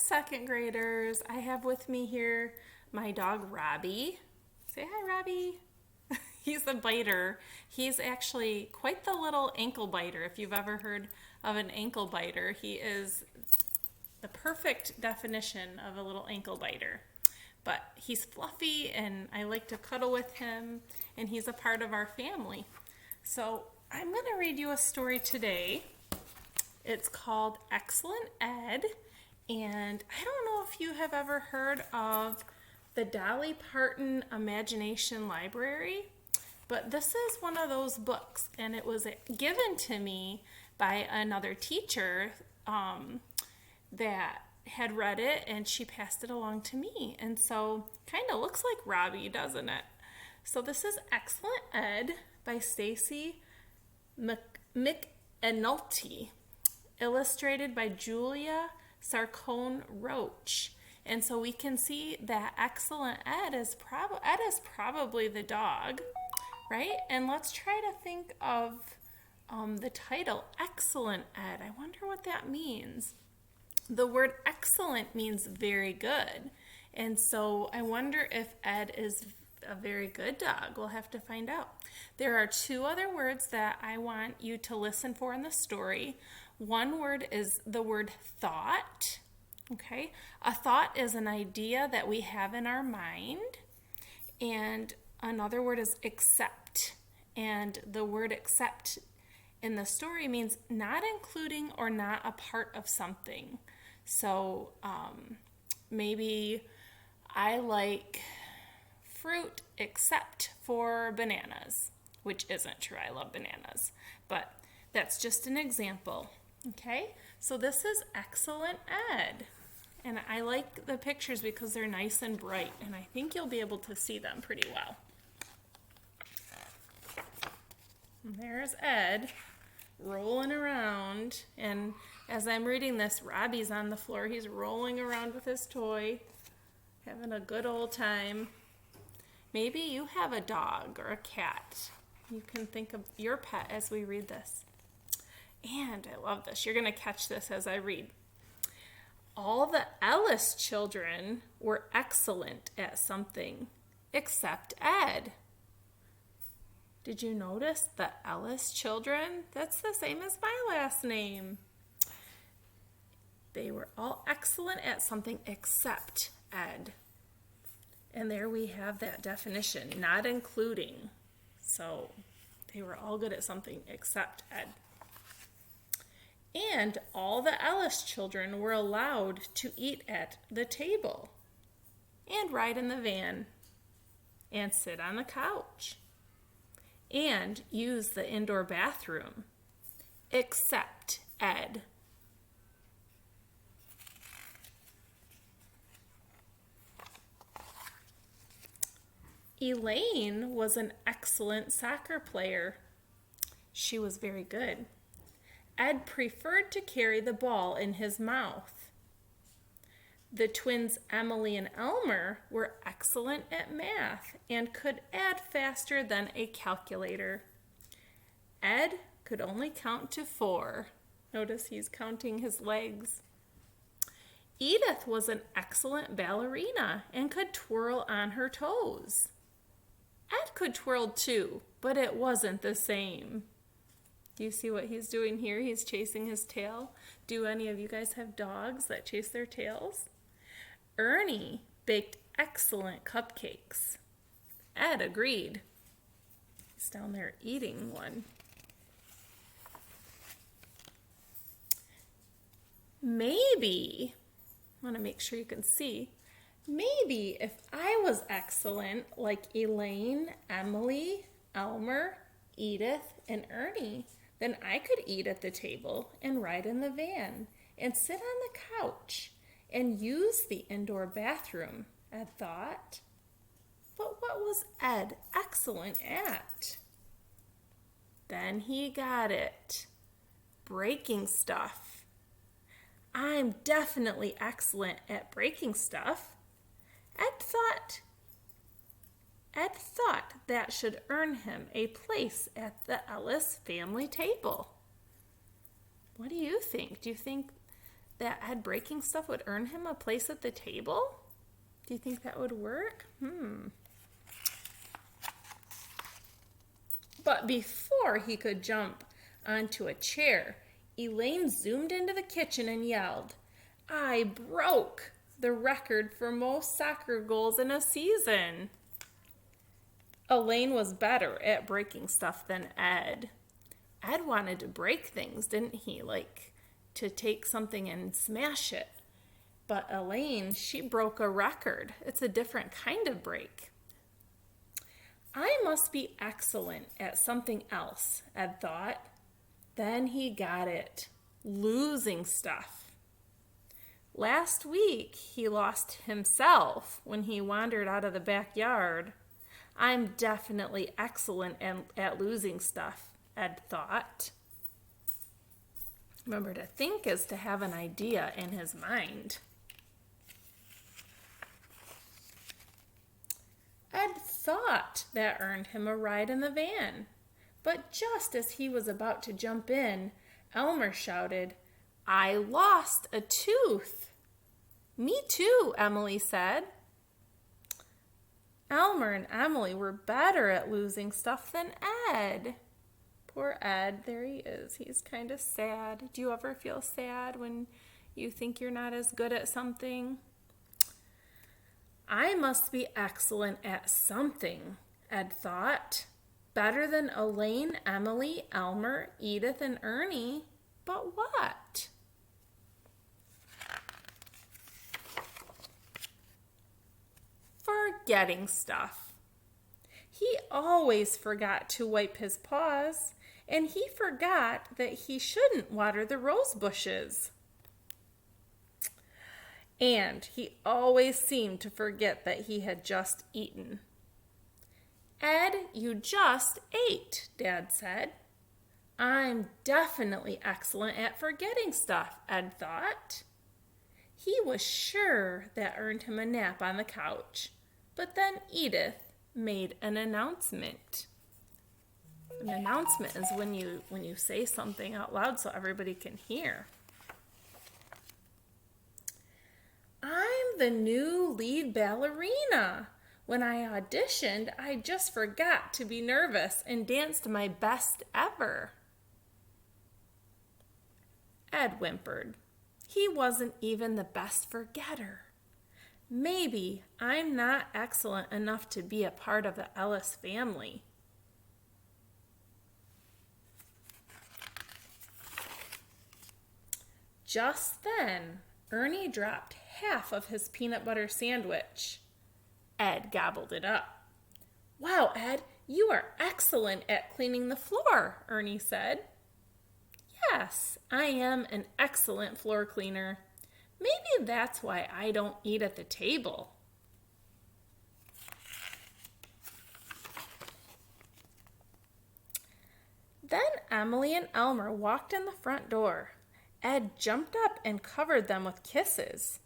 second graders. I have with me here my dog Robbie. Say hi, Robbie. He's a biter. He's actually quite the little ankle biter. If you've ever heard of an ankle biter, he is the perfect definition of a little ankle biter. But he's fluffy and I like to cuddle with him, and he's a part of our family. So I'm going to read you a story today. It's called Excellent Ed, and I don't know if you have ever heard of the Dolly Parton Imagination Library, but this is one of those books, and it was given to me by another teacher that had read it, and she passed it along to me. And so kind of looks like Robbie, doesn't it? So this is Excellent Ed by Stacy McAnulty, illustrated by Julia Sarcone Roach. And so we can see that Excellent Ed is probably the dog, right? And let's try to think of the title, Excellent Ed. I wonder what that means. The word excellent means very good. And so I wonder if Ed is a very good dog. We'll have to find out. There are two other words that I want you to listen for in the story. One word is the word thought. Okay? A thought is an idea that we have in our mind. And another word is accept. And the word accept in the story means not including or not a part of something. So maybe I like fruit except for bananas, which isn't true. I love bananas, but that's just an example. Okay, so this is Excellent Ed, and I like the pictures because they're nice and bright, and I think you'll be able to see them pretty well. And there's Ed rolling around, and as I'm reading this, Robbie's on the floor. He's rolling around with his toy, having a good old time. Maybe you have a dog or a cat. You can think of your pet as we read this. And I love this. You're going to catch this as I read. All the Ellis children were excellent at something, except Ed. Did you notice the Ellis children? That's the same as my last name. They were all excellent at something except Ed. And there we have that definition, not including. So they were all good at something except Ed. And all the Ellis children were allowed to eat at the table, and ride in the van, and sit on the couch, and use the indoor bathroom, except Ed. Elaine was an excellent soccer player. She was very good. Ed preferred to carry the ball in his mouth. The twins Emily and Elmer were excellent at math and could add faster than a calculator. Ed could only count to 4. Notice he's counting his legs. Edith was an excellent ballerina and could twirl on her toes. Ed could twirl too, but it wasn't the same. Do you see what he's doing here? He's chasing his tail. Do any of you guys have dogs that chase their tails? Ernie baked excellent cupcakes. Ed agreed. He's down there eating one. Maybe, I want to make sure you can see, maybe if I was excellent like Elaine, Emily, Elmer, Edith, and Ernie, then I could eat at the table and ride in the van and sit on the couch and use the indoor bathroom, Ed thought. But what was Ed excellent at? Then he got it. Breaking stuff. I'm definitely excellent at breaking stuff. Ed thought that should earn him a place at the Ellis family table. What do you think? Do you think that Ed breaking stuff would earn him a place at the table? Do you think that would work? But before he could jump onto a chair, Elaine zoomed into the kitchen and yelled, "I broke the record for most soccer goals in a season." Elaine was better at breaking stuff than Ed. Ed wanted to break things, didn't he? Like to take something and smash it. But Elaine, she broke a record. It's a different kind of break. I must be excellent at something else, Ed thought. Then he got it. Losing stuff. Last week, he lost himself when he wandered out of the backyard. I'm definitely excellent at losing stuff, Ed thought. Remember, to think is to have an idea in his mind. Ed thought that earned him a ride in the van. But just as he was about to jump in, Elmer shouted, "I lost a tooth." "Me too," Emily said. Elmer and Emily were better at losing stuff than Ed. Poor Ed, there he is. He's kind of sad. Do you ever feel sad when you think you're not as good at something? I must be excellent at something, Ed thought. Better than Elaine, Emily, Elmer, Edith, and Ernie. But what? Forgetting stuff. He always forgot to wipe his paws, and he forgot that he shouldn't water the rose bushes. And he always seemed to forget that he had just eaten. Ed, you just ate, Dad said. I'm definitely excellent at forgetting stuff, Ed thought. He was sure that earned him a nap on the couch. But then Edith made an announcement. An announcement is when you say something out loud so everybody can hear. I'm the new lead ballerina. When I auditioned, I just forgot to be nervous and danced my best ever. Ed whimpered. He wasn't even the best forgetter. Maybe I'm not excellent enough to be a part of the Ellis family. Just then, Ernie dropped half of his peanut butter sandwich. Ed gobbled it up. Wow, Ed, you are excellent at cleaning the floor, Ernie said. Yes, I am an excellent floor cleaner. Maybe that's why I don't eat at the table. Then Emily and Elmer walked in the front door. Ed jumped up and covered them with kisses.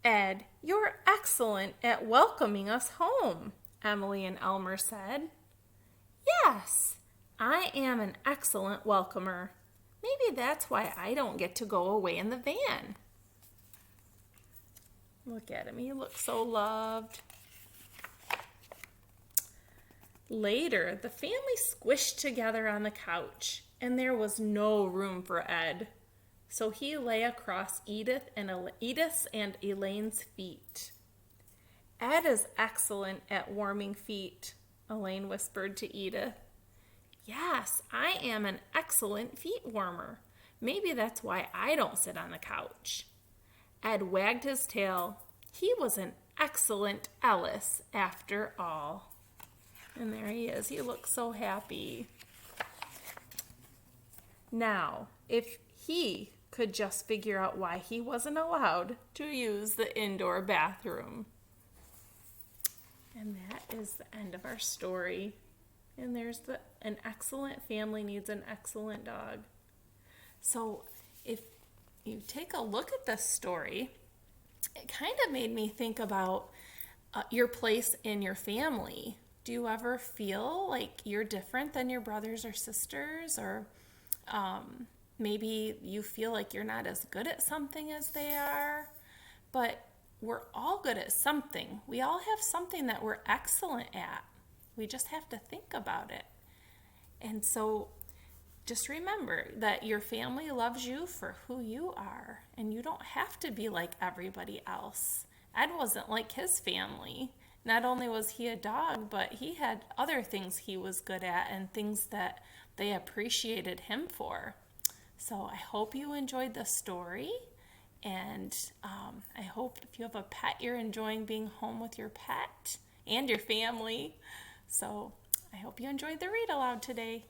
Ed, you're excellent at welcoming us home, Emily and Elmer said. Yes, I am an excellent welcomer. Maybe that's why I don't get to go away in the van. Look at him, he looks so loved. Later, the family squished together on the couch, and there was no room for Ed. So he lay across Edith's and Elaine's feet. Ed is excellent at warming feet, Elaine whispered to Edith. Yes, I am an excellent feet warmer. Maybe that's why I don't sit on the couch. Ed wagged his tail. He was an excellent Ellis after all. And there he is. He looks so happy. Now, if he could just figure out why he wasn't allowed to use the indoor bathroom. And that is the end of our story. And there's an excellent family needs an excellent dog. So if you take a look at this story, it kind of made me think about your place in your family. Do you ever feel like you're different than your brothers or sisters? Or maybe you feel like you're not as good at something as they are, but we're all good at something. We all have something that we're excellent at. We just have to think about it. And so just remember that your family loves you for who you are, and you don't have to be like everybody else. Ed wasn't like his family. Not only was he a dog, but he had other things he was good at and things that they appreciated him for. So I hope you enjoyed the story, and I hope if you have a pet, you're enjoying being home with your pet and your family. So I hope you enjoyed the read aloud today.